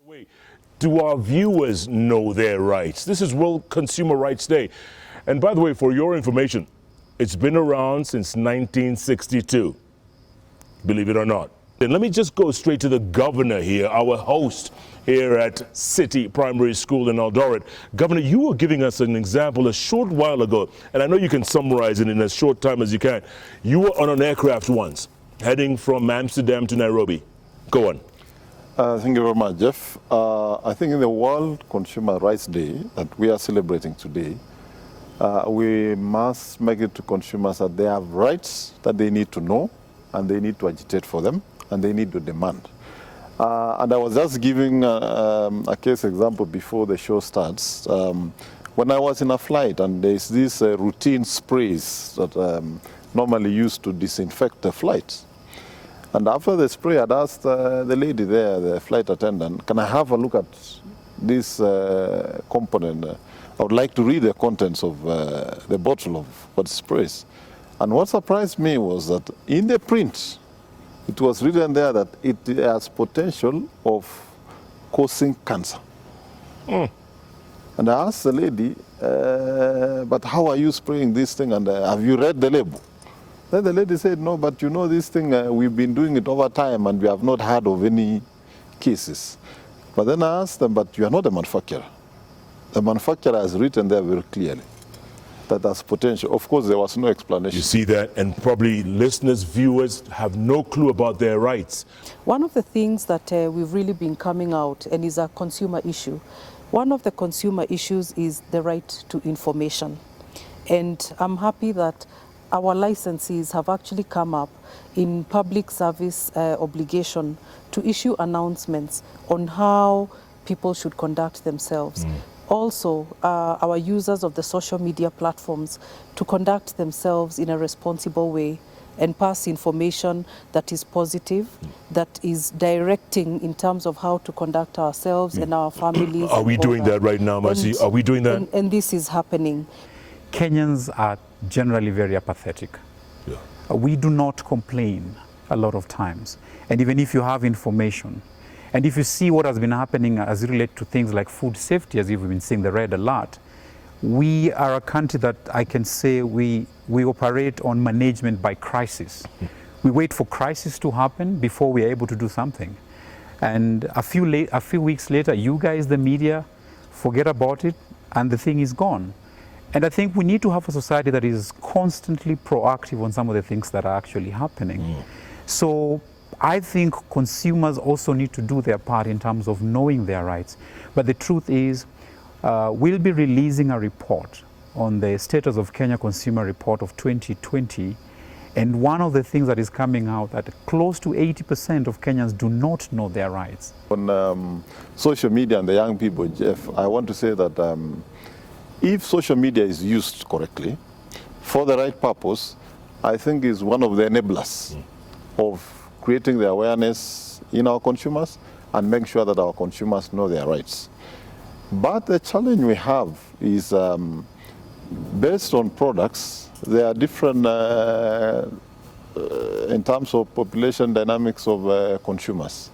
Wait, do our viewers know their rights? This is World Consumer Rights Day. And by the way, for your information, it's been around since 1962, believe it or not. And let me just go straight to the governor here, our host here at City Primary School in Eldoret. Governor, you were giving us an example a short while ago, and I know you can summarize it in as short time as you can. You were on an aircraft once, heading from Amsterdam to Nairobi. Go on. Thank you very much, Jeff. I think in the World Consumer Rights Day that we are celebrating today, we must make it to consumers that they have rights that they need to know, and they need to agitate for them, and they need to demand. And I was just giving a case example before the show starts. When I was in a flight, and there's these routine sprays that normally used to disinfect the flight. And after the spray, I'd asked the lady there, the flight attendant, can I have a look at this component? I would like to read the contents of the bottle of what sprays. And what surprised me was that in the print, it was written there that it has potential of causing cancer. And I asked the lady, but how are you spraying this thing, and have you read the label? Then the lady said, no, but you know this thing, we've been doing it over time and we have not heard of any cases. But then I asked them, but you are not a manufacturer. The manufacturer has written there very clearly that there's potential. Of course, there was no explanation. You see that, and probably listeners, viewers have no clue about their rights. One of the things that we've really been coming out, and is a consumer issue, one of the consumer issues is the right to information. And I'm happy that our licensees have actually come up in public service obligation to issue announcements on how people should conduct themselves. Also, our users of the social media platforms to conduct themselves in a responsible way and pass information that is positive, that is directing in terms of how to conduct ourselves and our families. Are we doing that right now, Mercy? Are we doing that? And this is happening. Kenyans are generally very apathetic. Yeah. We do not complain a lot of times. And even if you have information, and if you see what has been happening as it relates to things like food safety, as you've been seeing the red alert, we are a country that I can say we operate on management by crisis. We wait for crisis to happen before we are able to do something. And a few weeks later, you guys, the media, forget about it, and the thing is gone. And I think we need to have a society that is constantly proactive on some of the things that are actually happening. So I think consumers also need to do their part in terms of knowing their rights. But the truth is, we'll be releasing a report on the status of Kenya Consumer Report of 2020. And one of the things that is coming out that close to 80% of Kenyans do not know their rights. On social media and the young people, Jeff, I want to say that if social media is used correctly for the right purpose, I think is one of the enablers of creating the awareness in our consumers and make sure that our consumers know their rights. But the challenge we have is based on products, there are different in terms of population dynamics of consumers.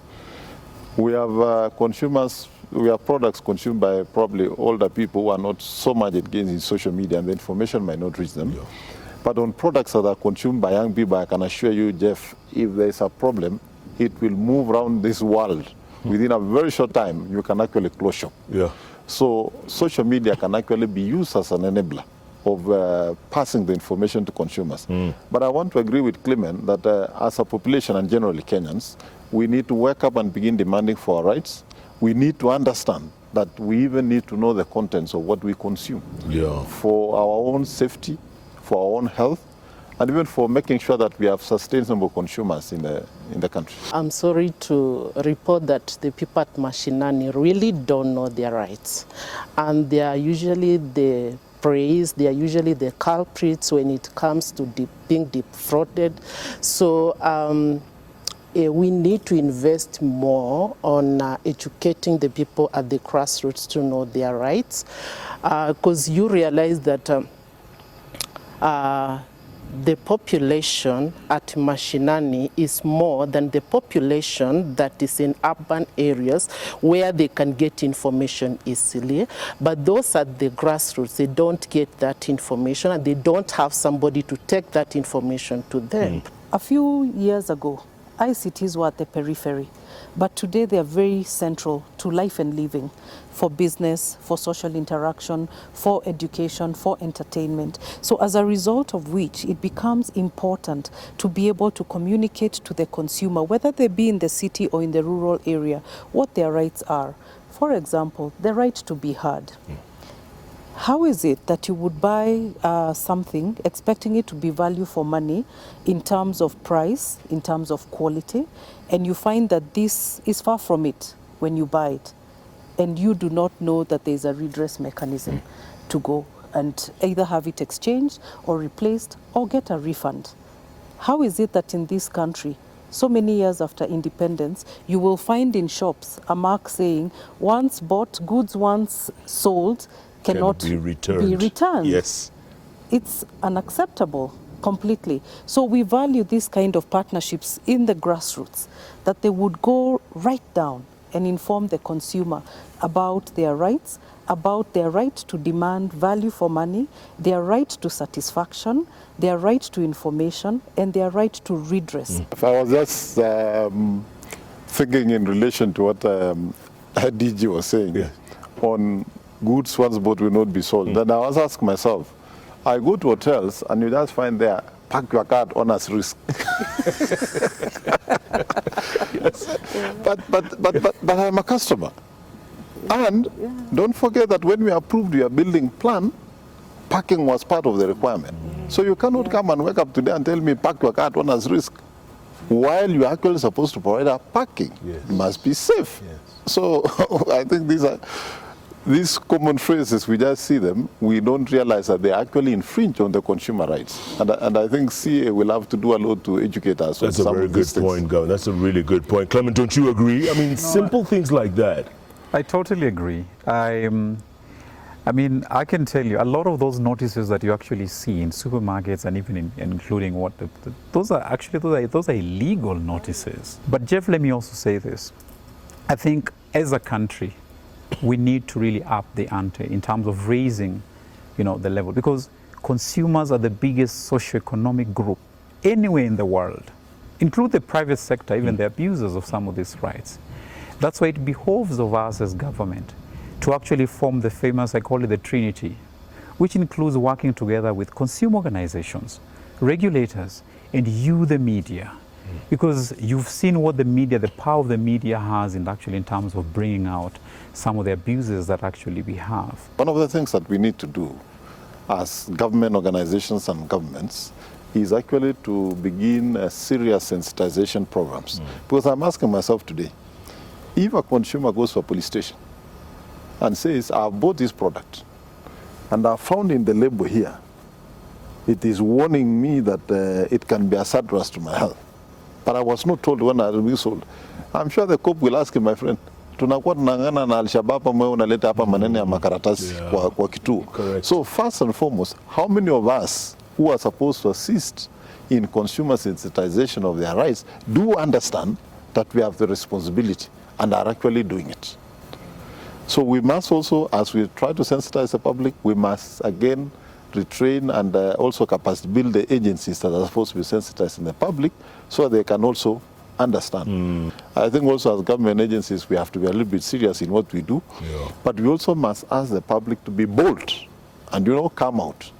We have consumers. We have products consumed by probably older people who are not so much engaged in social media, and the information might not reach them. Yeah. But on products that are consumed by young people, I can assure you, Jeff, if there's a problem, it will move around this world. Within a very short time, you can actually close shop. Yeah. So social media can actually be used as an enabler of passing the information to consumers. But I want to agree with Clement that as a population and generally Kenyans, we need to wake up and begin demanding for our rights. We need to understand that we even need to know the contents of what we consume for our own safety, for our own health, and even for making sure that we have sustainable consumers in the country. I'm sorry to report that the people at Mashinani really don't know their rights. And they are usually the praise, they are usually the culprits when it comes to being defrauded. So we need to invest more on educating the people at the grassroots to know their rights, because you realize that the population at Mashinani is more than the population that is in urban areas where they can get information easily. But those at the grassroots, they don't get that information and they don't have somebody to take that information to them. A few years ago, ICTs were at the periphery, but today they are very central to life and living, for business, for social interaction, for education, for entertainment. So as a result of which, it becomes important to be able to communicate to the consumer, whether they be in the city or in the rural area, what their rights are. For example, the right to be heard. How is it that you would buy something expecting it to be value for money in terms of price, in terms of quality, and you find that this is far from it when you buy it, and you do not know that there is a redress mechanism to go and either have it exchanged or replaced or get a refund? How is it that in this country, so many years after independence, you will find in shops a mark saying, once bought, goods once sold, cannot be returned. Yes. It's unacceptable completely. So we value this kind of partnerships in the grassroots, that they would go right down and inform the consumer about their rights, about their right to demand value for money, their right to satisfaction, their right to information, and their right to redress. If I was just thinking in relation to what DG was saying on goods once bought will not be sold. Then I was asking myself, I go to hotels and you just find there, park your card on as risk. But I'm a customer. And don't forget that when we approved your building plan, parking was part of the requirement. So you cannot come and wake up today and tell me park your card on as risk, while you're actually supposed to provide a parking. It must be safe. So I think these common phrases, we just see them, we don't realize that they actually infringe on the consumer rights. And I think CA will have to do a lot to educate us. That's a very good point, Governor. That's a really good point. Clement, don't you agree? I mean, simple things like that. I totally agree. I mean, I can tell you, a lot of those notices that you actually see in supermarkets and even including what, those are illegal notices. But Jeff, let me also say this. I think as a country, we need to really up the ante in terms of raising, the level, because consumers are the biggest socioeconomic group anywhere in the world, include the private sector, even the abusers of some of these rights. That's why it behoves of us as government to actually form the famous, I call it the Trinity, which includes working together with consumer organizations, regulators, and you, the media. Because you've seen what the media, the power of the media has in terms of bringing out some of the abuses that actually we have. One of the things that we need to do as government organizations and governments is actually to begin serious sensitization programs. Because I'm asking myself today, if a consumer goes to a police station and says, I've bought this product and I found in the label here, it is warning me that it can be hazardous to my health, but I was not told when I will be sold, I'm sure the cop will ask him, my friend, tunakuwa tunangana na Al-Shabaab ambayo unaleta hapa maneno ya makaratasi kwa kituo. So first and foremost, how many of us who are supposed to assist in consumer sensitization of their rights do understand that we have the responsibility and are actually doing it? So we must also, as we try to sensitize the public, we must again retrain and also capacity build the agencies that are supposed to be sensitizing the public so they can also understand. I think also as government agencies we have to be a little bit serious in what we do, but we also must ask the public to be bold and come out.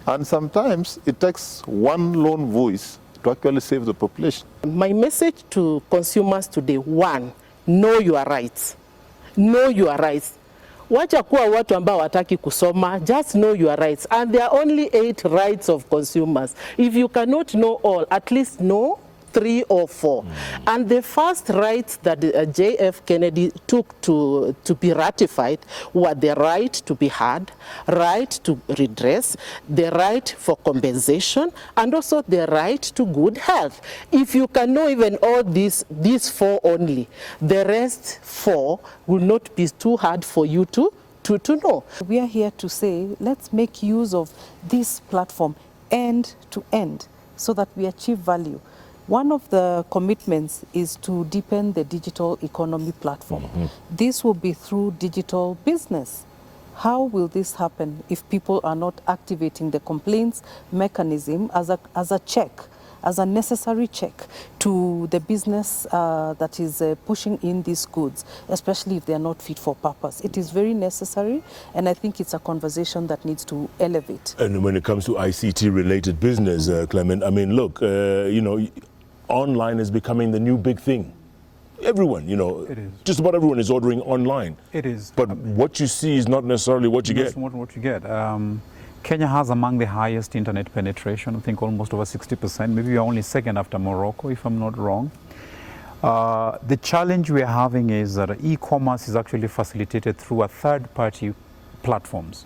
And sometimes it takes one lone voice to actually save the population. My message to consumers today, one, know your rights. Know your rights. Wacha kuwa watu ambao wataki kusoma, just know your rights. And there are only 8 rights of consumers. If you cannot know all, at least know 3 or 4. And the first rights that J.F. Kennedy took to be ratified were the right to be heard, right to redress, the right for compensation, and also the right to good health. If you can know even all these 4 only, the rest 4 will not be too hard for you to know. We are here to say, let's make use of this platform end to end so that we achieve value. One of the commitments is to deepen the digital economy platform. This will be through digital business. How will this happen if people are not activating the complaints mechanism as a check, as a necessary check to the business that is pushing in these goods, especially if they are not fit for purpose? It is very necessary, and I think it's a conversation that needs to elevate. And when it comes to ICT-related business, Clement, I mean, look, you know, online is becoming the new big thing. Everyone, you know, It is. just about everyone is ordering online. It is. But what you see is not necessarily what you That's get. not what you get. Kenya has among the highest internet penetration, I think almost over 60%. Maybe we're only second after Morocco, if I'm not wrong. The challenge we're having is that e-commerce is actually facilitated through a third-party platforms.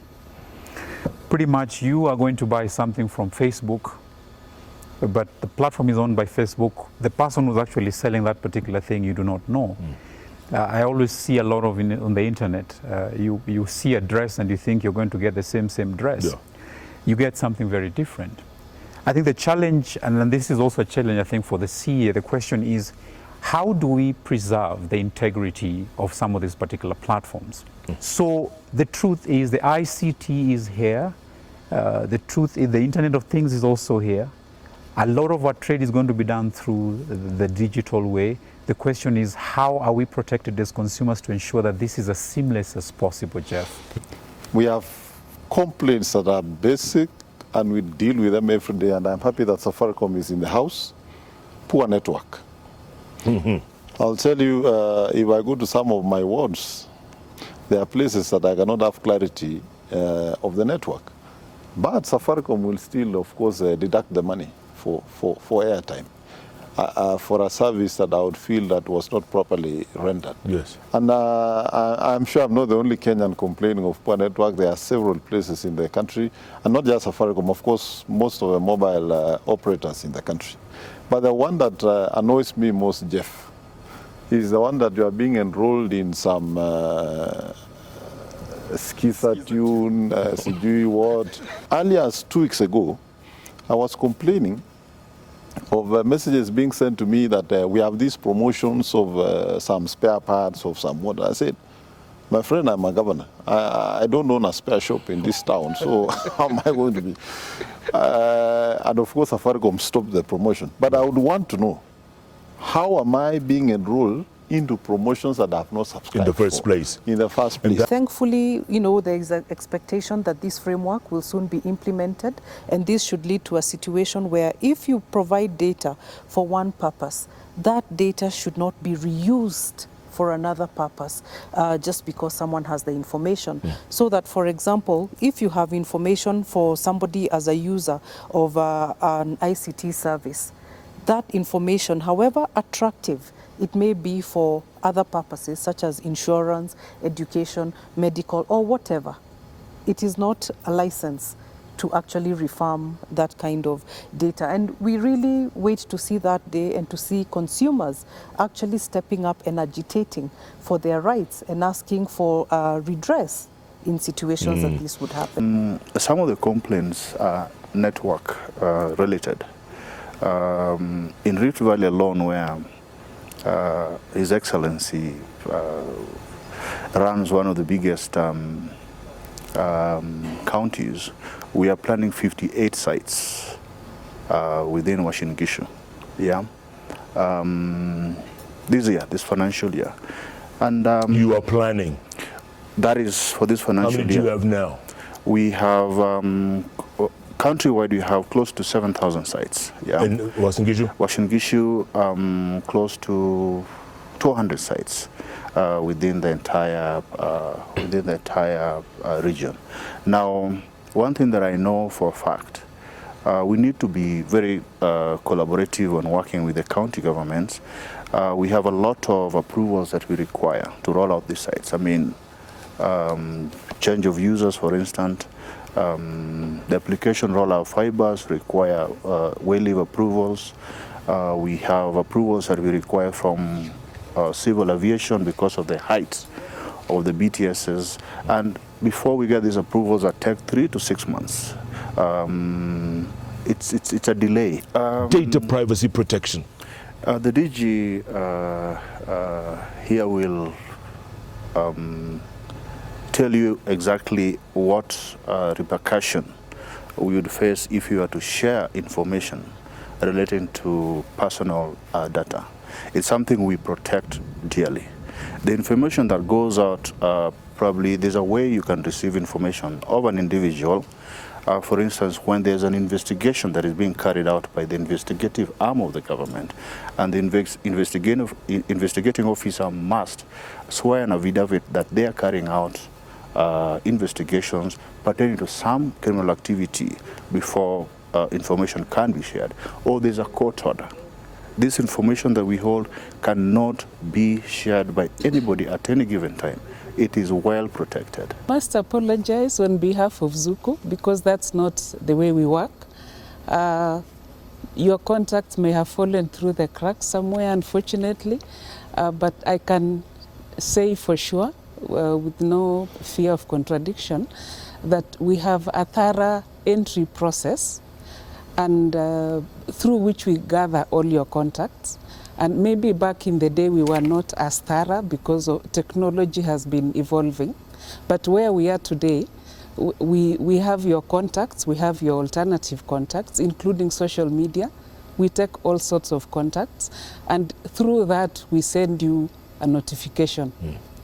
Pretty much you are going to buy something from Facebook, but the platform is owned by Facebook. The person who's actually selling that particular thing you do not know. I always see a lot of on the internet. You see a dress and you think you're going to get the same dress. Yeah. You get something very different. I think the challenge, and then this is also a challenge I think for the CA, the question is, how do we preserve the integrity of some of these particular platforms? So the truth is the ICT is here. The truth is the Internet of Things is also here. A lot of our trade is going to be done through the digital way. The question is, how are we protected as consumers to ensure that this is as seamless as possible, Jeff? We have complaints that are basic, and we deal with them every day, and I'm happy that Safaricom is in the house. Poor network. I'll tell you, if I go to some of my wards, there are places that I cannot have clarity of the network. But Safaricom will still, of course, deduct the money for airtime. For a service that I would feel that was not properly rendered. Yes. And I'm sure I'm not the only Kenyan complaining of poor network. There are several places in the country, and not just Safaricom, of course, most of the mobile operators in the country. But the one that annoys me most, Jeff, is the one that you are being enrolled in some skitha tune, sijui what. Earlier as 2 weeks ago, I was complaining of messages being sent to me that we have these promotions of some spare parts of some what. I said, my friend, I'm a governor. I don't own a spare shop in this town, so how am I going to be? And of course, Safaricom stopped the promotion. But I would want to know, how am I being enrolled into promotions that I have not subscribed In the first for? place. In the first place. Thankfully, you know, there is an expectation that this framework will soon be implemented, and this should lead to a situation where if you provide data for one purpose, that data should not be reused for another purpose just because someone has the information. So that, for example, if you have information for somebody as a user of an ICT service, that information, however attractive it may be for other purposes such as insurance, education, medical, or whatever, it is not a license to actually refarm that kind of data. And we really wait to see that day and to see consumers actually stepping up and agitating for their rights and asking for redress in situations that this would happen. Some of the complaints are network related. In Rift Valley alone, where His Excellency runs one of the biggest counties, we are planning 58 sites within Uasin Gishu. Yeah, this financial year, and You are planning. that is for this How financial many do year. you have now? We have countrywide. We have close to 7,000 sites. Yeah, In Uasin Gishu? Uasin Gishu, close to 200 sites within the entire region. Now, one thing that I know for a fact, we need to be very collaborative on working with the county governments. We have a lot of approvals that we require to roll out these sites. I mean, change of users, for instance. The application rollout fibers require wayleave approvals. We have approvals that we require from civil aviation because of the height of the BTSs. And before we get these approvals, that take 3 to 6 months. It's a delay. Data privacy protection. The DG here will tell you exactly what repercussion we would face if you were to share information relating to personal data. It's something we protect dearly. The information that goes out, probably there's a way you can receive information of an individual. For instance, when there's an investigation that is being carried out by the investigative arm of the government, and the investigating officer must swear an affidavit that they are carrying out investigations pertaining to some criminal activity before information can be shared, or there's a court order. This information that we hold cannot be shared by anybody at any given time. It is well protected. Must apologize on behalf of Zuku because that's not the way we work. Your contacts may have fallen through the cracks somewhere, unfortunately, but I can say for sure, with no fear of contradiction, that we have a thorough entry process and through which we gather all your contacts. And maybe back in the day we were not as thorough because technology has been evolving. But where we are today, we have your contacts, we have your alternative contacts, including social media. We take all sorts of contacts, and through that we send you a notification.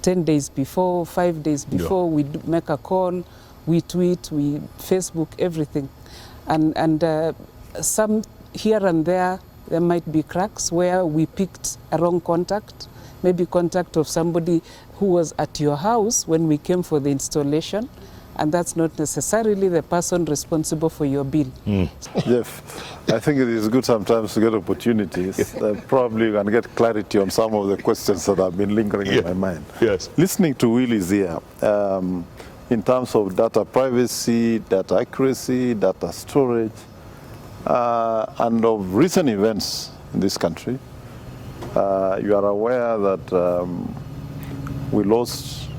10 days before, 5 days before, we make a call, we tweet, we Facebook, everything. And some here and there might be cracks where we picked a wrong contact, maybe contact of somebody who was at your house when we came for the installation, and that's not necessarily the person responsible for your bill. Jeff, I think it is good sometimes to get opportunities. Probably you can get clarity on some of the questions that have been lingering in my mind. Yes. Listening to Willis here, in terms of data privacy, data accuracy, data storage, and of recent events in this country, you are aware that we lost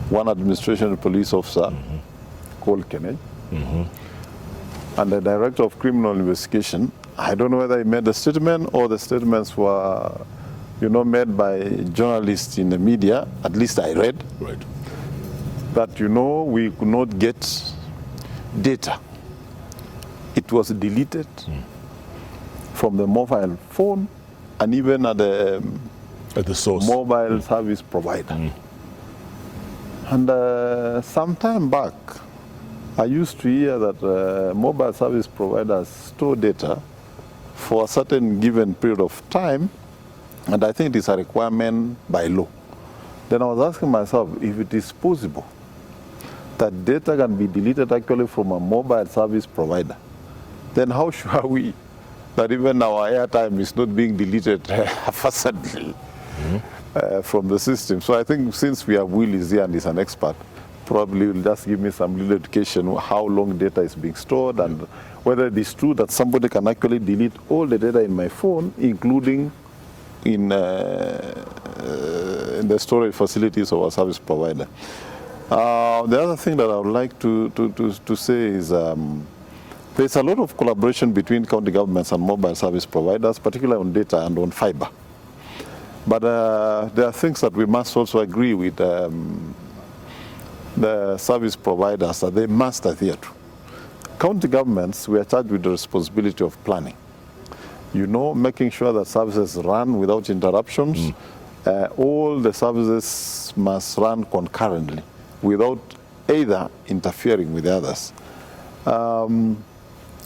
one administration police officer called Kenneth, and the director of criminal investigation. I don't know whether he made a statement or the statements were, made by journalists in the media. At least I read. Right. That, we could not get data. It was deleted from the mobile phone and even at the source mobile service provider. And some time back, I used to hear that mobile service providers store data for a certain given period of time, and I think it is a requirement by law. Then I was asking myself if it is possible that data can be deleted actually from a mobile service provider. Then how sure are we that even our airtime is not being deleted haphazardly from the system? So I think since we have Willis here and he's an expert, probably will just give me some little education how long data is being stored and whether it is true that somebody can actually delete all the data in my phone, including in the storage facilities of our service provider. The other thing that I would like to say is there's a lot of collaboration between county governments and mobile service providers, particularly on data and on fiber. But there are things that we must also agree with the service providers that they must adhere to. County governments, we are charged with the responsibility of planning. Making sure that services run without interruptions. All the services must run concurrently without either interfering with the others.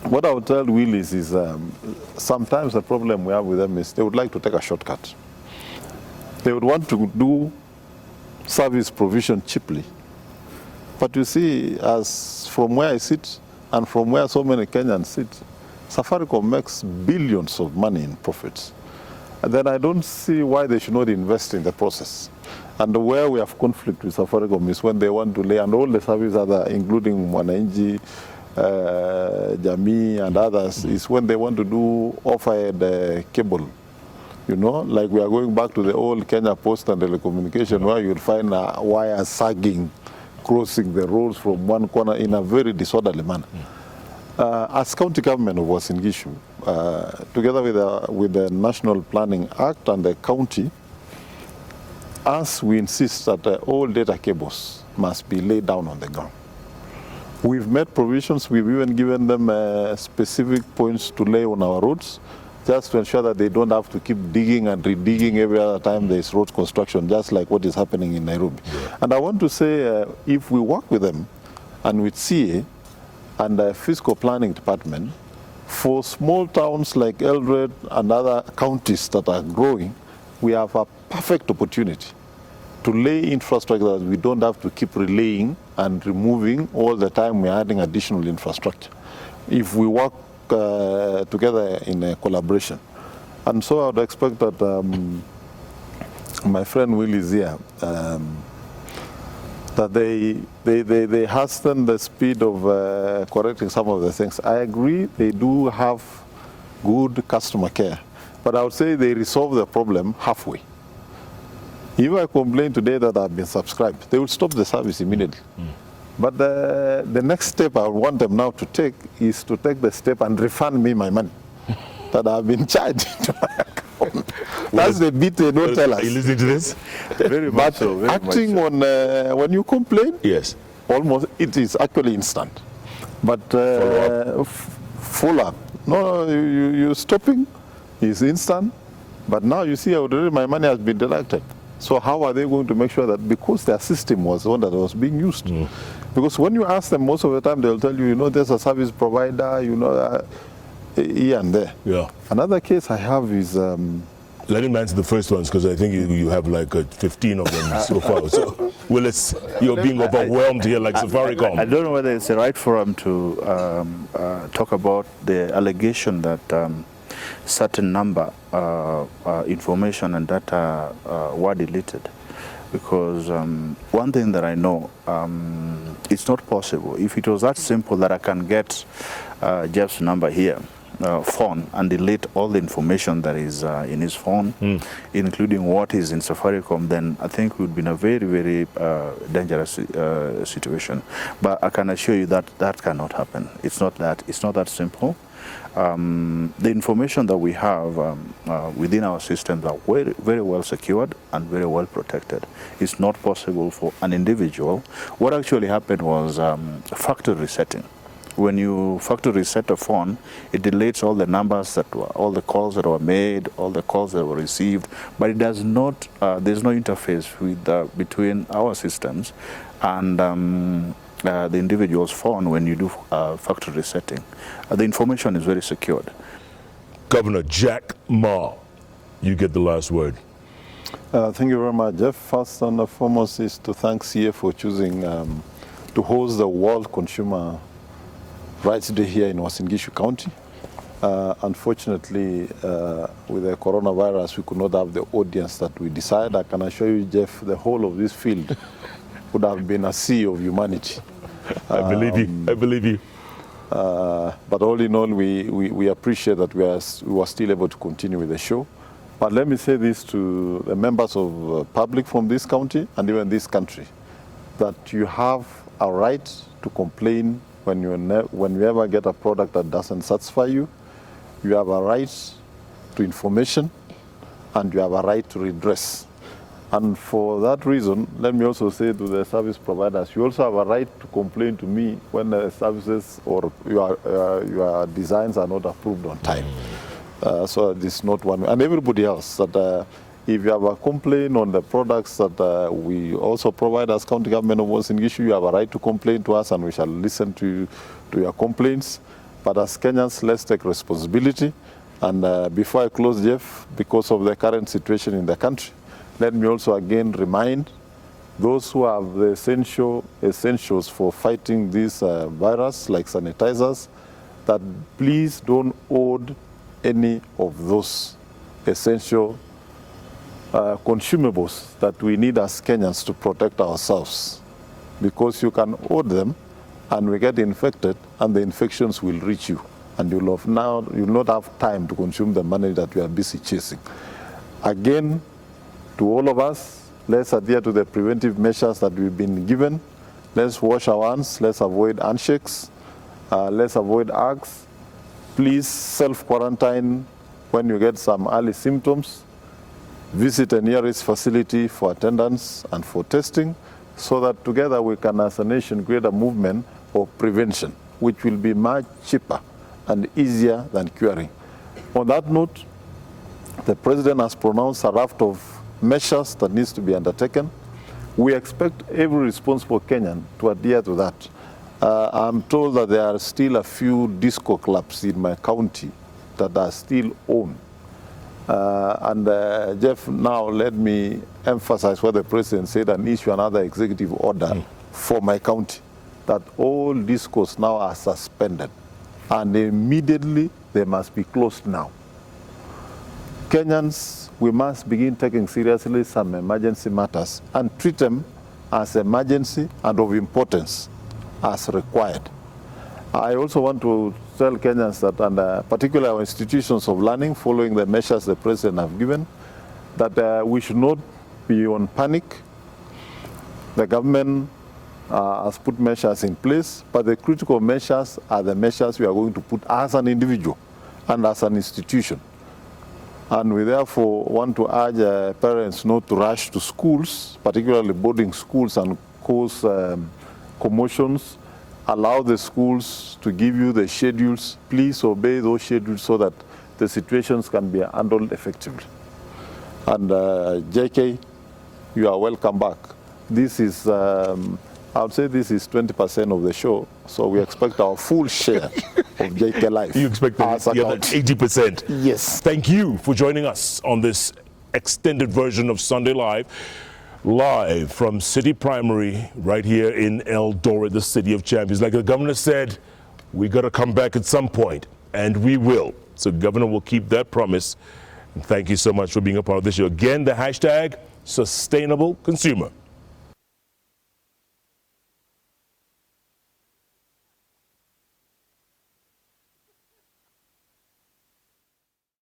What I would tell Willis is sometimes the problem we have with them is they would like to take a shortcut. They would want to do service provision cheaply. But you see, as from where I sit and from where so many Kenyans sit, Safaricom makes billions of money in profits. And then I don't see why they should not invest in the process. And where we have conflict with Safaricom is when they want to lay, and all the services other, including Mwananchi, Jamii and others, is when they want to do offer cable. Like we are going back to the old Kenya Post and Telecommunication, where you'll find a wire sagging, crossing the roads from one corner in a very disorderly manner. As county government of Uasin Gishu, together with the National Planning Act and the county, as we insist that all data cables must be laid down on the ground. We've made provisions, we've even given them specific points to lay on our roads, just to ensure that they don't have to keep digging and redigging every other time there's road construction, just like what is happening in Nairobi. Yeah. And I want to say, if we work with them and with CA and the Fiscal Planning Department, for small towns like Eldoret and other counties that are growing, we have a perfect opportunity to lay infrastructure that we don't have to keep relaying and removing all the time. We're adding additional infrastructure if we work together in a collaboration. And so I would expect that my friend Will is here, that they hasten the speed of correcting some of the things. I agree they do have good customer care, but I would say they resolve the problem halfway. If I complain today that I've been subscribed, they will stop the service immediately. But the next step I want them now to take is to take the step and refund me my money that I've been charged to my account. That's the bit they don't tell us. Are you listening to this? Very much so. Very acting much so. On when you complain, yes, almost it is actually instant. But follow up. No, you're stopping is instant. But now you see already my money has been deducted. So how are they going to make sure that, because their system was the one that was being used? Because when you ask them, most of the time they'll tell you, there's a service provider, here and there. Yeah. Another case I have is... Let him answer the first ones, because I think you have like 15 of them so far. So, Willis, you're being overwhelmed here like Safaricom. I don't know whether it's the right forum to talk about the allegation that certain number information and data were deleted, because one thing that I know, it's not possible. If it was that simple that I can get Jeff's number here, phone, and delete all the information that is in his phone, including what is in Safaricom, then I think we would be in a very, very dangerous situation. But I can assure you that that cannot happen. It's not that simple. The information that we have within our systems are very, very well secured and very well protected. It's not possible for an individual. What actually happened was factory resetting. When you factory reset a phone, it deletes all the numbers all the calls that were made, all the calls that were received, but it does not, there's no interface between our systems and the individual's phone when you do factory resetting. The information is very secured. Governor Jack Ma, you get the last word. Thank you very much, Jeff. First and foremost is to thank CA for choosing to host the World Consumer Rights Day here in Uasin Gishu County. Unfortunately, with the coronavirus, we could not have the audience that we desired. I can assure you, Jeff, the whole of this field would have been a sea of humanity. I believe you. I believe you. But all in all, we appreciate that we were still able to continue with the show. But let me say this to the members of the public from this county and even this country, that you have a right to complain when you ever get a product that doesn't satisfy you. You have a right to information, and you have a right to redress. And for that reason, let me also say to the service providers, you also have a right to complain to me when the services or your designs are not approved on time. So this is not one, and everybody else, that if you have a complaint on the products that we also provide as county government of Uasin Gishu, you have a right to complain to us, and we shall listen to your complaints. But as Kenyans, let's take responsibility. And before I close, Jeff, because of the current situation in the country, let me also again remind those who have the essentials for fighting this virus, like sanitizers, that please don't hoard any of those essential consumables that we need as Kenyans to protect ourselves. Because you can hoard them and we get infected and the infections will reach you. And you'll not have time to consume the money that we are busy chasing. Again, to all of us, let's adhere to the preventive measures that we've been given. Let's wash our hands, let's avoid handshakes, Let's avoid hugs. Please self-quarantine when you get some early symptoms. Visit a nearest facility for attendance and for testing, so that together we can, as a nation, create a movement of prevention, which will be much cheaper and easier than curing. On that note, the President has pronounced a raft of measures that needs to be undertaken. We expect every responsible Kenyan to adhere to that. I'm told that there are still a few disco clubs in my county that are still owned. Jeff, now let me emphasize what the President said and issue another executive order for my county, that all discos now are suspended and immediately they must be closed now. Kenyans, we must begin taking seriously some emergency matters and treat them as emergency and of importance as required. I also want to tell Kenyans that, and particularly our institutions of learning, following the measures the President have given, that we should not be on panic. The government has put measures in place, but the critical measures are the measures we are going to put as an individual and as an institution. And we therefore want to urge parents not to rush to schools, particularly boarding schools, and cause commotions. Allow the schools to give you the schedules. Please obey those schedules so that the situations can be handled effectively. And JK, you are welcome back. This is, I would say this is 20% of the show, so we expect our full share of JK Life. You expect the other 80%? Yes. Thank you for joining us on this extended version of Sunday Live from City Primary right here in Eldoret, the City of Champions. Like the governor said, we got to come back at some point, and we will. So governor will keep that promise. And thank you so much for being a part of this show. Again, the hashtag, Sustainable Consumer.